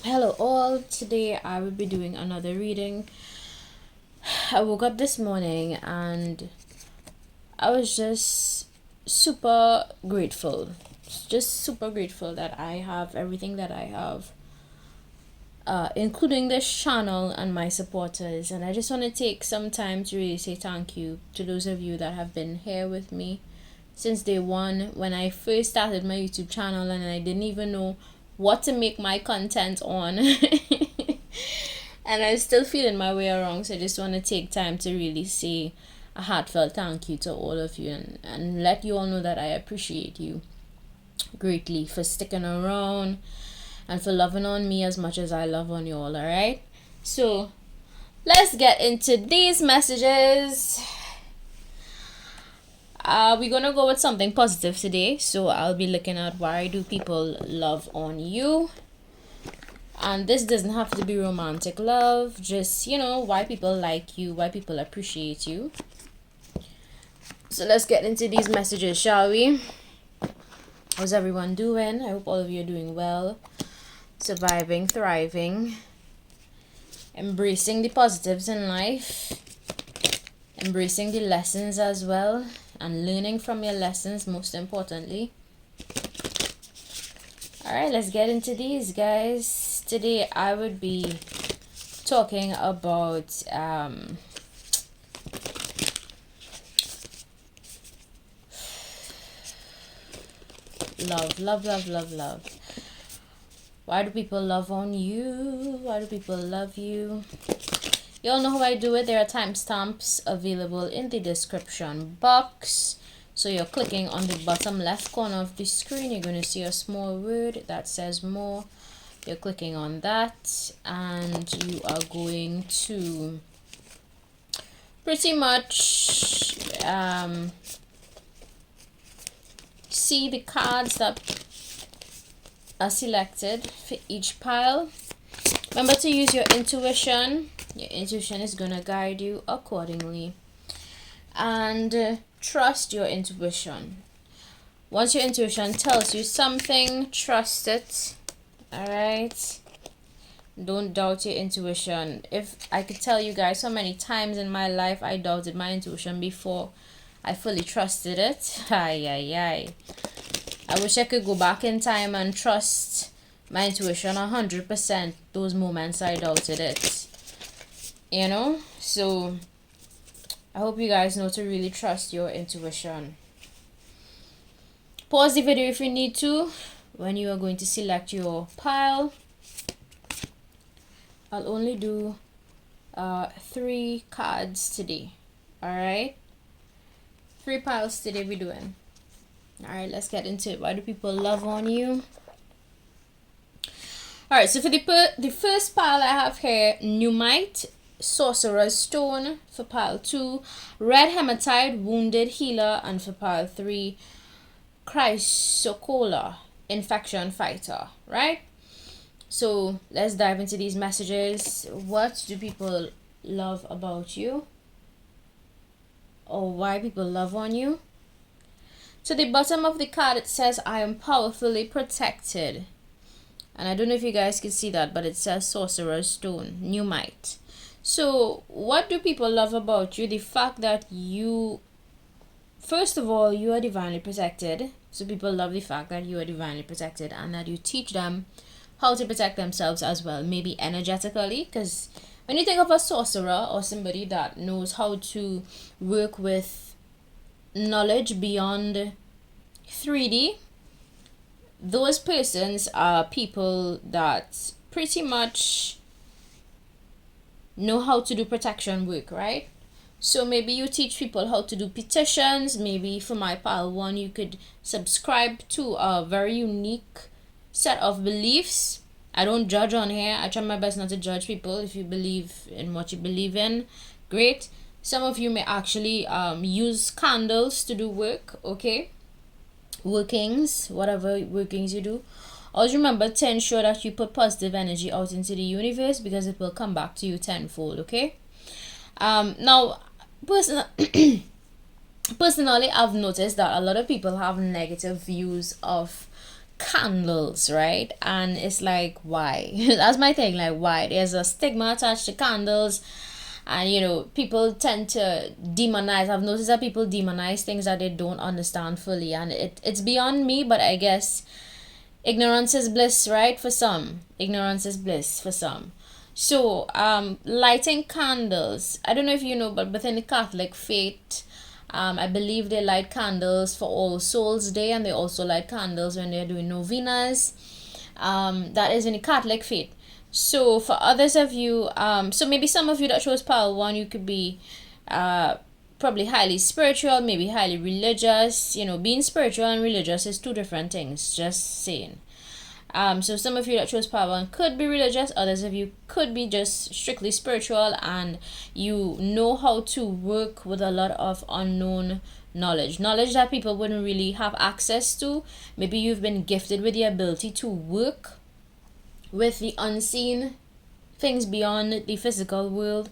Hello all, today I will be doing another reading. I woke up this morning and I was just super grateful. Just super grateful that I have everything that I have, including this channel and my supporters. And I just want to take some time to really say thank you to those of you that have been here with me since day one when I first started my YouTube channel and I didn't even know what to make my content on. And I'm still feeling my way around, so I just want to take time to really say a heartfelt thank you to all of you and let you all know that I appreciate you greatly for sticking around and for loving on me as much as I love on you all. Alright, so let's get into these messages. We're gonna go with something positive today, so I'll be looking at why do people love on you. And this doesn't have to be romantic love, just why people like you, why people appreciate you. So let's get into these messages, shall we? How's everyone doing? I hope all of you are doing well, surviving, thriving, embracing the positives in life, embracing the lessons as well, and learning from your lessons, most importantly. Alright, let's get into these, guys. Today I would be talking about love. Why do people love on you? Why do people love you? You all know how I do it. There are timestamps available in the description box. So you're clicking on the bottom left corner of the screen. You're going to see a small word that says more. You're clicking on that and you are going to pretty much see the cards that are selected for each pile. Remember to use your intuition. Your intuition is going to guide you accordingly. And trust your intuition. Once your intuition tells you something, trust it. Alright? Don't doubt your intuition. If I could tell you guys how many times in my life I doubted my intuition before I fully trusted it. I wish I could go back in time and trust my intuition 100%. Those moments I doubted it. So I hope you guys know to really trust your intuition. Pause the video if you need to when you are going to select your pile. I'll only do 3 cards today. Alright? 3 piles today we're doing. Alright, let's get into it. Why do people love on you? Alright, so for the first pile I have here, Nummite, Sorcerer's Stone for pile 2, Red Hematite, Wounded Healer, and for pile 3, Chrysocolla, Infection Fighter, right? So let's dive into these messages. What do people love about you? Or why people love on you? To the bottom of the card it says, I am powerfully protected. And I don't know if you guys can see that, but it says Sorcerer's Stone, Nummite. So what do people love about you? The fact that you, first of all, you are divinely protected. So people love the fact that you are divinely protected and that you teach them how to protect themselves as well, maybe energetically, because when you think of a sorcerer or somebody that knows how to work with knowledge beyond 3D, those persons are people that pretty much know how to do protection work, right? So maybe you teach people how to do petitions. Maybe for my pile 1 you could subscribe to a very unique set of beliefs. I don't judge on here. I try my best not to judge people. If you believe in what you believe in, great. Some of you may actually use candles to do work, okay? Workings, whatever workings you do. Always remember to ensure that you put positive energy out into the universe because it will come back to you tenfold, okay? Now, personally, I've noticed that a lot of people have negative views of candles, right? And it's like, why? That's my thing, like, why? There's a stigma attached to candles, and people tend to demonize. I've noticed that people demonize things that they don't understand fully, and it's beyond me, but I guess ignorance is bliss, right? For some, ignorance is bliss for some. So lighting candles, I don't know if you know, but within the Catholic faith, I believe they light candles for All Souls Day, and they also light candles when they're doing novenas. That is in the Catholic faith. So for others of you, so maybe some of you that chose pile 1, you could be probably highly spiritual, maybe highly religious. Being spiritual and religious is two different things, just saying. So some of you that chose pile 1 could be religious, others of you could be just strictly spiritual, and you know how to work with a lot of unknown knowledge that people wouldn't really have access to. Maybe you've been gifted with the ability to work with the unseen things beyond the physical world.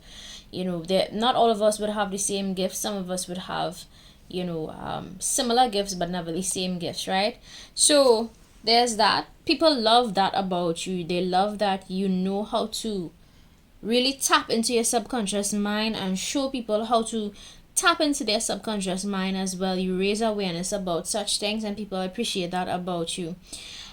Not all of us would have the same gifts. Some of us would have similar gifts, but never the same gifts, right? So there's that. People love that about you. They love that you know how to really tap into your subconscious mind and show people how to tap into their subconscious mind as well. You raise awareness about such things, and people appreciate that about you.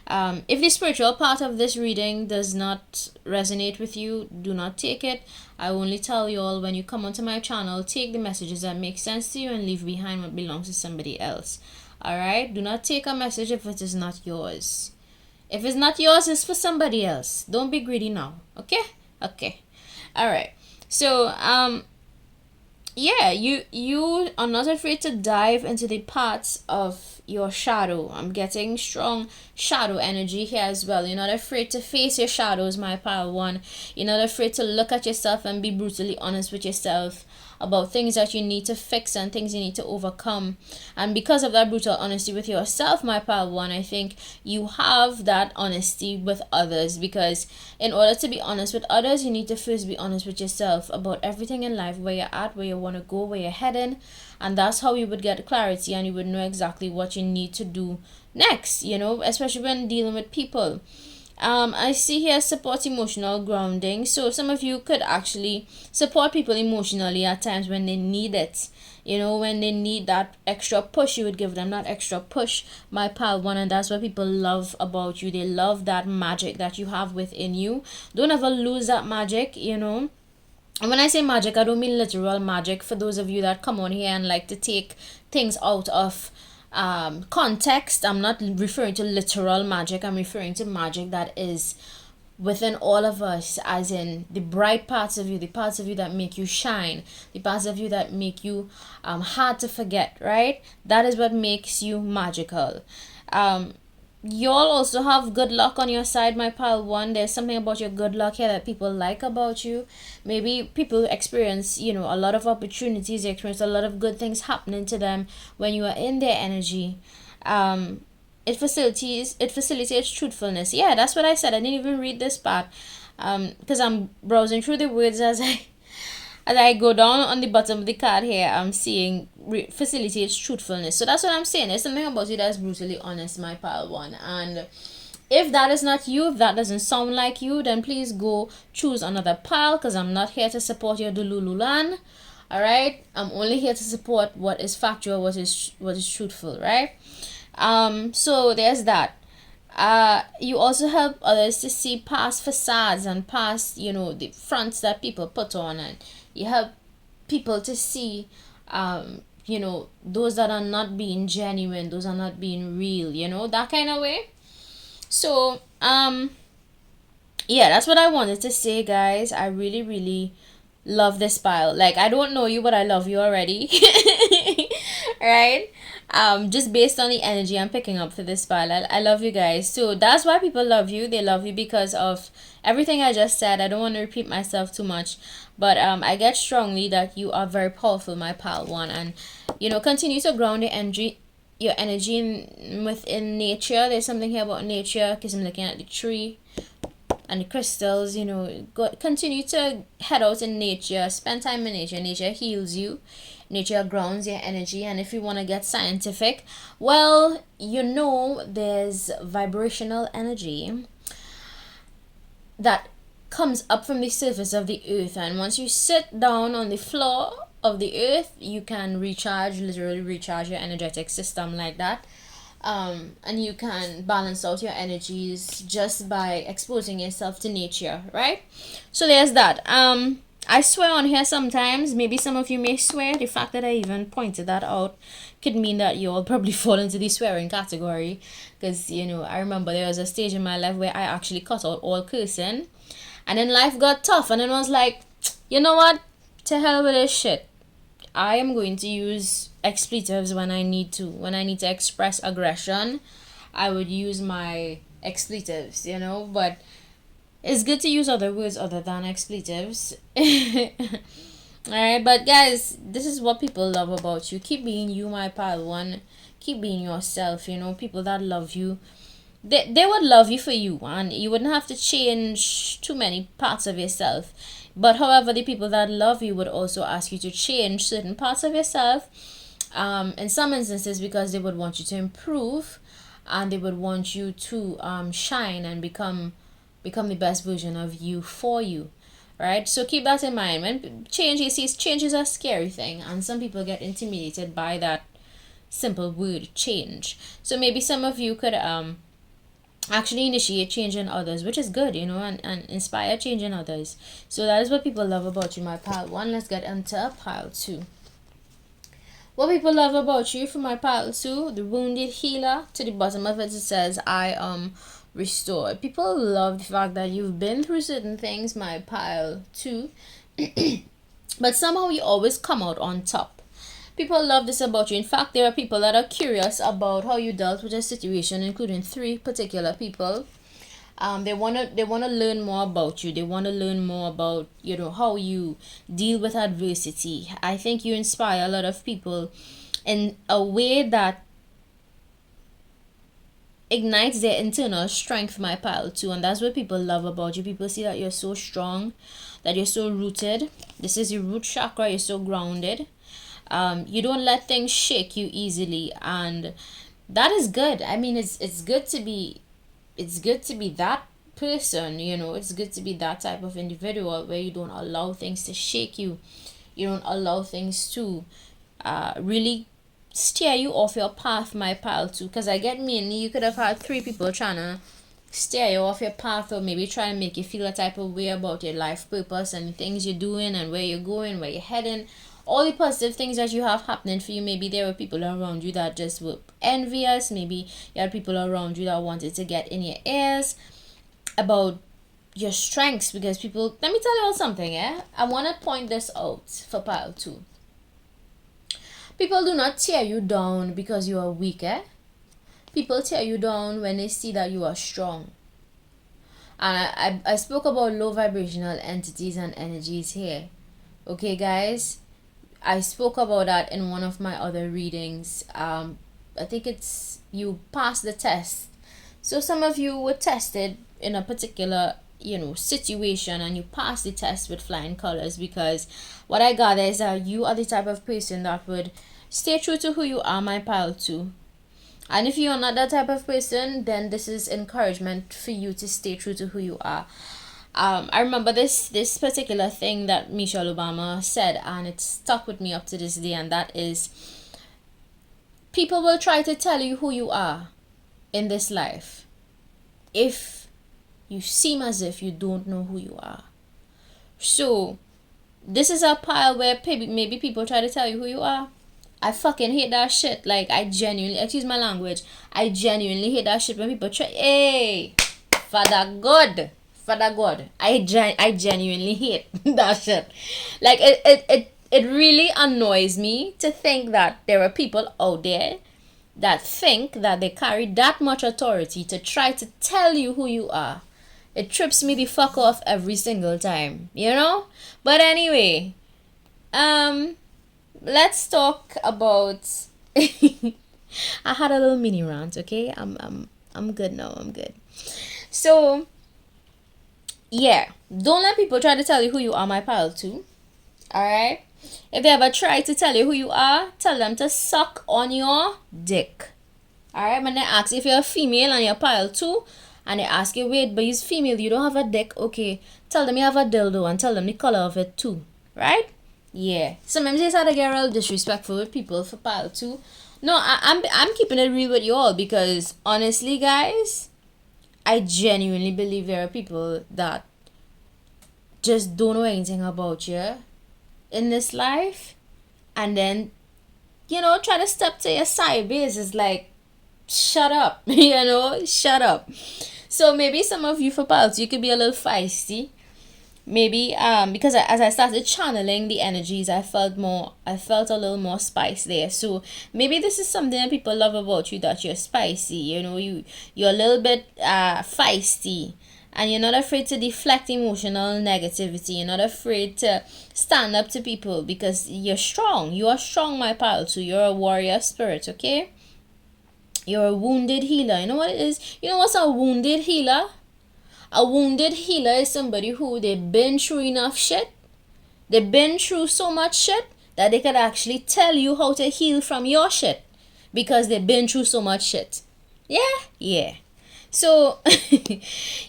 If the spiritual part of this reading does not resonate with you, do not take it. I only tell you all, when you come onto my channel, take the messages that make sense to you and leave behind what belongs to somebody else. Alright? Do not take a message if it is not yours. If it's not yours, it's for somebody else. Don't be greedy now. Okay? Okay. Alright. So, yeah, you are not afraid to dive into the parts of your shadow. I'm getting strong shadow energy here as well. You're not afraid to face your shadows, my pile 1. You're not afraid to look at yourself and be brutally honest with yourself about things that you need to fix and things you need to overcome. And because of that brutal honesty with yourself, my pile 1, I think you have that honesty with others, because in order to be honest with others, you need to first be honest with yourself about everything in life, where you're at, where you want to go, where you're heading. And that's how you would get clarity, and you would know exactly what you need to do next, especially when dealing with people. I see here support emotional grounding. So some of you could actually support people emotionally at times when they need it. When they need that extra push, you would give them that extra push, my pile 1. And that's what people love about you. They love that magic that you have within you. Don't ever lose that magic, And when I say magic, I don't mean literal magic. For those of you that come on here and like to take things out of context, I'm not referring to literal magic. I'm referring to magic that is within all of us, as in the bright parts of you, the parts of you that make you shine, the parts of you that make you hard to forget, right? That is what makes you magical. Y'all also have good luck on your side, my pile 1. There's something about your good luck here that people like about you. Maybe people experience, a lot of opportunities. They experience a lot of good things happening to them when you are in their energy. It facilitates truthfulness. Yeah, that's what I said. I didn't even read this part because I'm browsing through the words as I go down on the bottom of the card here. I'm seeing facilitates truthfulness. So that's what I'm saying. There's something about you that's brutally honest, my pile 1. And if that is not you, if that doesn't sound like you, then please go choose another pile, because I'm not here to support your Dulululan. Alright? I'm only here to support what is factual, what is truthful, right? So there's that. You also help others to see past facades and past, the fronts that people put on, and you help people to see, those that are not being genuine, those are not being real, that kind of way. So, yeah, that's what I wanted to say, guys. I really, really love this pile. Like, I don't know you, but I love you already. Right? Just based on the energy I'm picking up for this pile, I love you guys. So that's why people love you. They love you because of everything I just said. I don't want to repeat myself too much, but I get strongly that you are very powerful, my pile 1, and continue to ground your energy within nature. There's something here about nature, because I'm looking at the tree and the crystals. Continue to head out in nature, spend time in nature. Nature heals you. Nature grounds your energy. And if you want to get scientific, well, there's vibrational energy that comes up from the surface of the earth, and once you sit down on the floor of the earth, you can literally recharge your energetic system like that. And you can balance out your energies just by exposing yourself to nature, right? So there's that. I swear on here sometimes. Maybe some of you may swear. The fact that I even pointed that out could mean that you all probably fall into the swearing category. Because, I remember there was a stage in my life where I actually cut out all cursing. And then life got tough. And then I was like, you know what? To hell with this shit. I am going to use expletives when I need to. When I need to express aggression, I would use my expletives, But it's good to use other words other than expletives. Alright, but guys, this is what people love about you. Keep being you, my pal one. Keep being yourself, People that love you, they would love you for you, and you wouldn't have to change too many parts of yourself. But however, the people that love you would also ask you to change certain parts of yourself, in some instances, because they would want you to improve, and they would want you to shine and become the best version of you for you, right? So keep that in mind. When change is a scary thing, and some people get intimidated by that simple word change. So maybe some of you could actually initiate change in others, which is good, and inspire change in others. So that is what people love about you, my pile one. Let's get into pile two. What people love about you, for my pile two, the wounded healer. To the bottom of it says, I am restored. People love the fact that you've been through certain things, my pile two, but somehow you always come out on top. People love this about you. In fact, there are people that are curious about how you dealt with a situation, including 3 particular people. They wanna learn more about you. They wanna learn more about how you deal with adversity. I think you inspire a lot of people in a way that ignites their internal strength, my pile too, and that's what people love about you. People see that you're so strong, that you're so rooted. This is your root chakra. You're so grounded. You don't let things shake you easily, and that is good. I mean, it's good to be that person, It's good to be that type of individual where you don't allow things to shake you. You don't allow things to really steer you off your path, my pal too. Because I get mainly you could have had 3 people trying to steer you off your path, or maybe try to make you feel a type of way about your life purpose and the things you're doing and where you're going, where you're heading, all the positive things that you have happening for you. Maybe there were people around you that just were envious. Maybe you had people around you that wanted to get in your ears about your strengths, because people, let me tell you all something, I want to point this out for pile 2. People do not tear you down because you are weak, People tear you down when they see that you are strong. And I spoke about low vibrational entities and energies here. Okay, guys? I spoke about that in one of my other readings. I think it's you passed the test. So some of you were tested in a particular, situation, and you passed the test with flying colors, because what I gather is that you are the type of person that would stay true to who you are, my pile too. And if you're not that type of person, then this is encouragement for you to stay true to who you are. I remember this particular thing that Michelle Obama said, and it stuck with me up to this day, and that is, people will try to tell you who you are in this life if you seem as if you don't know who you are. So this is a pile where maybe people try to tell you who you are. I fucking hate that shit. Like, I genuinely, excuse my language, I genuinely hate that shit when people try, hey, Father God, I genuinely hate that shit. Like, it really annoys me to think that there are people out there that think that they carry that much authority to try to tell you who you are. It trips me the fuck off every single time, But anyway, let's talk about I had a little mini rant, okay? I'm good now. I'm good. So, yeah, don't let people try to tell you who you are, my pal too. All right? If they ever try to tell you who you are, tell them to suck on your dick. Alright, when they ask if you're a female and you're pile 2, and they ask you, wait, but you're female, you don't have a dick, okay, tell them you have a dildo and tell them the color of it too. Right? Yeah. Sometimes they start to get real disrespectful with people for pile 2. No, I'm keeping it real with you all, because honestly, guys, I genuinely believe there are people that just don't know anything about you in this life, and then, you know, try to step to your side base is like, shut up. You know, shut up. So maybe some of you for pals, you could be a little feisty. Maybe because as I started channeling the energies, I felt a little more spice there. So maybe this is something that people love about you, that you're spicy. You know, you're a little bit feisty, and you're not afraid to deflect emotional negativity. You're not afraid to stand up to people because you're strong. You are strong, my pal. So you're a warrior spirit, okay? You're a wounded healer. You know what it is? You know what's a wounded healer? A wounded healer is somebody who they've been through enough shit. They've been through so much shit that they could actually tell you how to heal from your shit, because they've been through so much shit. Yeah. So,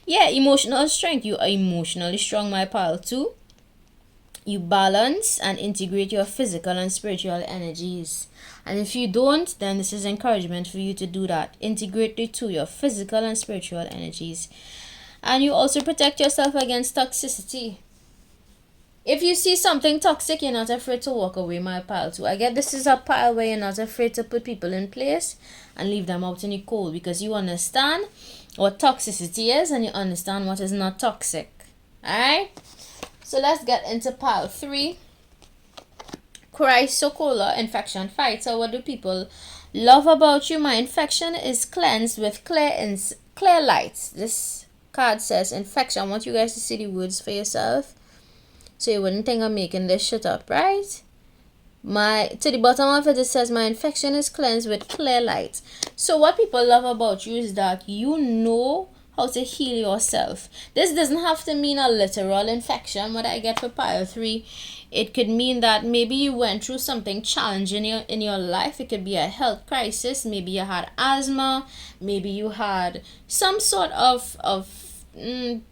yeah, emotional strength. You are emotionally strong, my pal, too. You balance and integrate your physical and spiritual energies. And if you don't, then this is encouragement for you to do that. Integrate the two, your physical and spiritual energies. And you also protect yourself against toxicity. If you see something toxic, you're not afraid to walk away, my pal, too. I get this is a pile where you're not afraid to put people in place and leave them out in the cold, because you understand what toxicity is and you understand what is not toxic. Alright? So let's get into pile 3. Chrysocolla, infection fighter. What do people love about you? My infection is cleansed with clear light. This card says infection. I want you guys to see the words for yourself, so you wouldn't think I'm making this shit up, right? To the bottom of it, it says my infection is cleansed with clear light. So what people love about you is that you know how to heal yourself. This doesn't have to mean a literal infection. What I get for pile 3, it could mean that maybe you went through something challenging in your life. It could be a health crisis. Maybe you had asthma. Maybe you had some sort of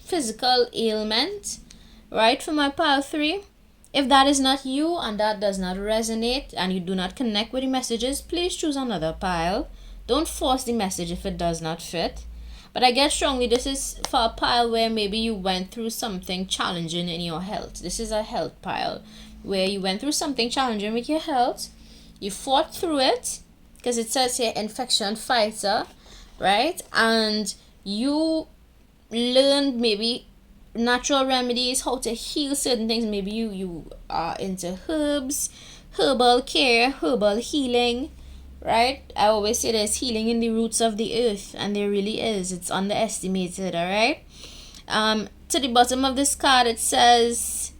physical ailment, right? For my pile 3. If that is not you and that does not resonate and you do not connect with the messages, please choose another pile. Don't force the message if it does not fit. But I get strongly this is for a pile where maybe you went through something challenging in your health. This is a health pile where you went through something challenging with your health. You fought through it, because it says here infection fighter, right? And you learned maybe natural remedies, how to heal certain things. Maybe you are into herbs, herbal care, herbal healing, right? I always say there's healing in the roots of the earth, and there really is. It's underestimated. All right. To the bottom of this card, it says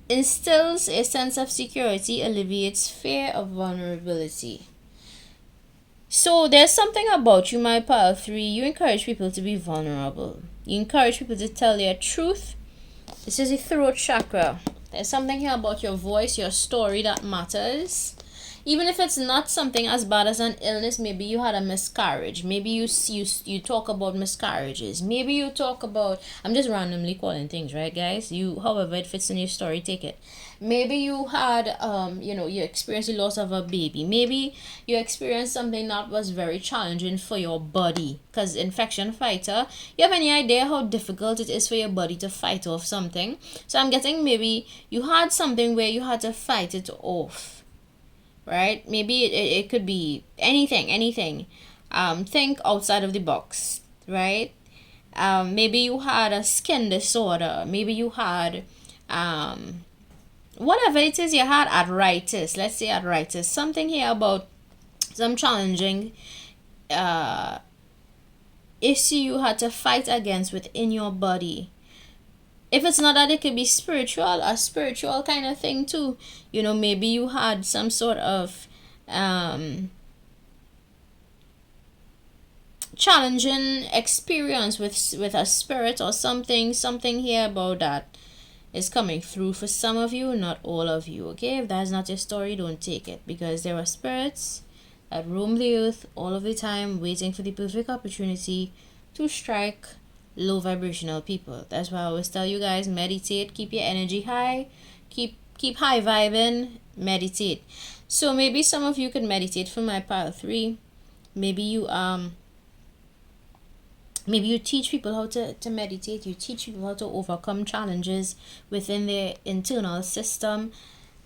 instills a sense of security, alleviates fear of vulnerability. So there's something about you, my pile 3. You encourage people to be vulnerable. You encourage people to tell their truth. This is the throat chakra. There's something here about your voice, your story that matters. Even if it's not something as bad as an illness, maybe you had a miscarriage. Maybe you talk about miscarriages. Maybe you talk about, I'm just randomly calling things, right, guys? You, however it fits in your story, take it. Maybe you had, you experienced the loss of a baby. Maybe you experienced something that was very challenging for your body. Because infection fighter, you have any idea how difficult it is for your body to fight off something? So I'm getting maybe you had something where you had to fight it off. Right? Maybe it could be anything. Think outside of the box, right? Maybe you had a skin disorder. Maybe you had whatever it is you had, arthritis. Let's say arthritis. Something here about some challenging issue you had to fight against within your body. If it's not that, it could be spiritual, a spiritual kind of thing too. You know, maybe you had some sort of challenging experience with a spirit or something here about that. is coming through for some of you, not all of you. Okay, if that's not your story, don't take it, because there are spirits that roam the earth all of the time waiting for the perfect opportunity to strike low vibrational people. That's why I always tell you guys, meditate, keep your energy high, keep high vibing, meditate. So maybe some of you could meditate for my pile 3. Maybe you teach people how to meditate. You teach people how to overcome challenges within their internal system,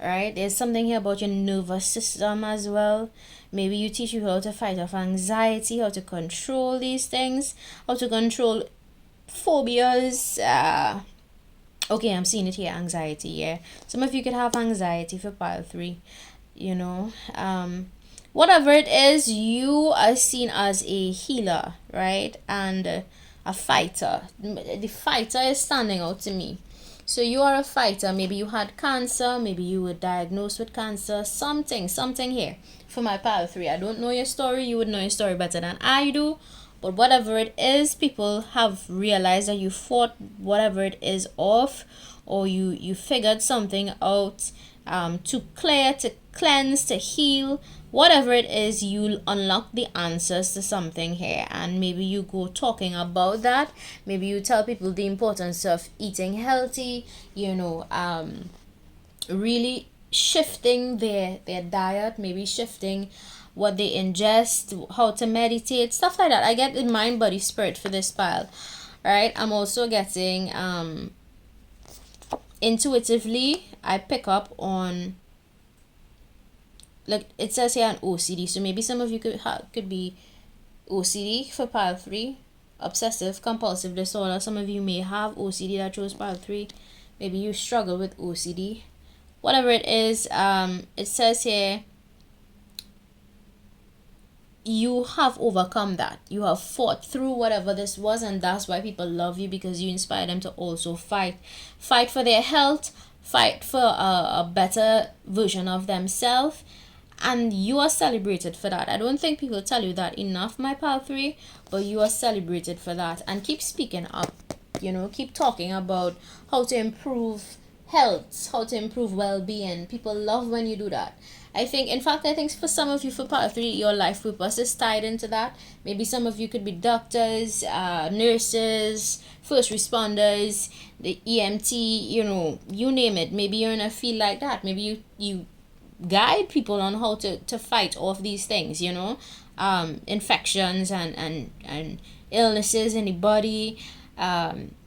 right? There's something here about your nervous system as well. Maybe you teach people how to fight off anxiety, how to control these things, how to control phobias. Okay, I'm seeing it here, anxiety. Yeah, some of you could have anxiety for pile 3, you know. Whatever it is, you are seen as a healer, right? And a fighter. The fighter is standing out to me. So you are a fighter. Maybe you had cancer. Maybe you were diagnosed with cancer. Something here for my pile 3. I don't know your story. You would know your story better than I do. But whatever it is, people have realized that you fought whatever it is off, or you figured something out to clear, to cleanse, to heal. Whatever it is, you'll unlock the answers to something here, and maybe you go talking about that. Maybe you tell people the importance of eating healthy, you know, really shifting their diet, maybe shifting what they ingest, how to meditate, stuff like that. I get the mind, body, spirit for this pile, right? I'm also getting intuitively, I pick up on, like it says here, an OCD. So maybe some of you could be OCD for pile 3, obsessive compulsive disorder. Some of you may have OCD that chose pile 3. Maybe you struggle with OCD. Whatever it is, it says here, you have overcome that. You have fought through whatever this was, and that's why people love you, because you inspire them to also fight for their health, fight for a better version of themselves, and you are celebrated for that. I don't think people tell you that enough, my pal 3, but you are celebrated for that. And keep speaking up, you know, keep talking about how to improve health, how to improve well-being. People love when you do that. I think for some of you, for part 3, your life purpose is tied into that. Maybe some of you could be doctors, nurses, first responders, the EMT, you know, you name it. Maybe you're in a field like that. Maybe you guide people on how to fight off these things, you know, infections and illnesses in the body.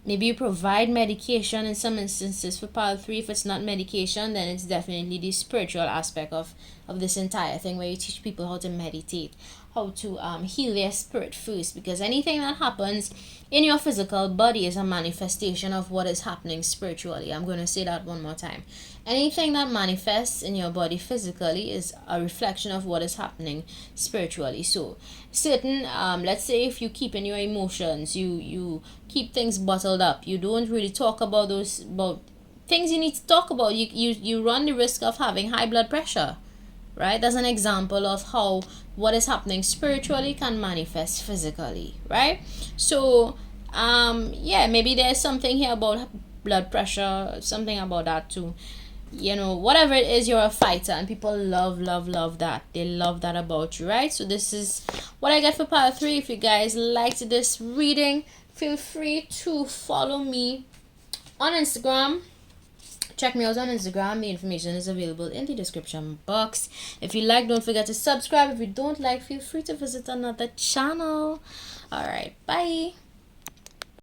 Maybe you provide medication in some instances. For pile 3, if it's not medication, then it's definitely the spiritual aspect of this entire thing, where you teach people how to meditate, how to heal their spirit first, because anything that happens in your physical body is a manifestation of what is happening spiritually. I'm going to say that one more time. Anything that manifests in your body physically is a reflection of what is happening spiritually. So certain let's say if you keep in your emotions, you keep things bottled up, you don't really talk about about things you need to talk about, you run the risk of having high blood pressure, right? That's an example of how what is happening spiritually can manifest physically, right? So yeah, maybe there's something here about blood pressure, something about that too. You know, whatever it is, you're a fighter, and people love that. They love that about you, right? So this is what I get for pile 3. If you guys liked this reading, feel free to follow me on Instagram. Check me out on Instagram. The information is available in the description box. If you like, don't forget to subscribe. If you don't like, feel free to visit another channel. All right, bye.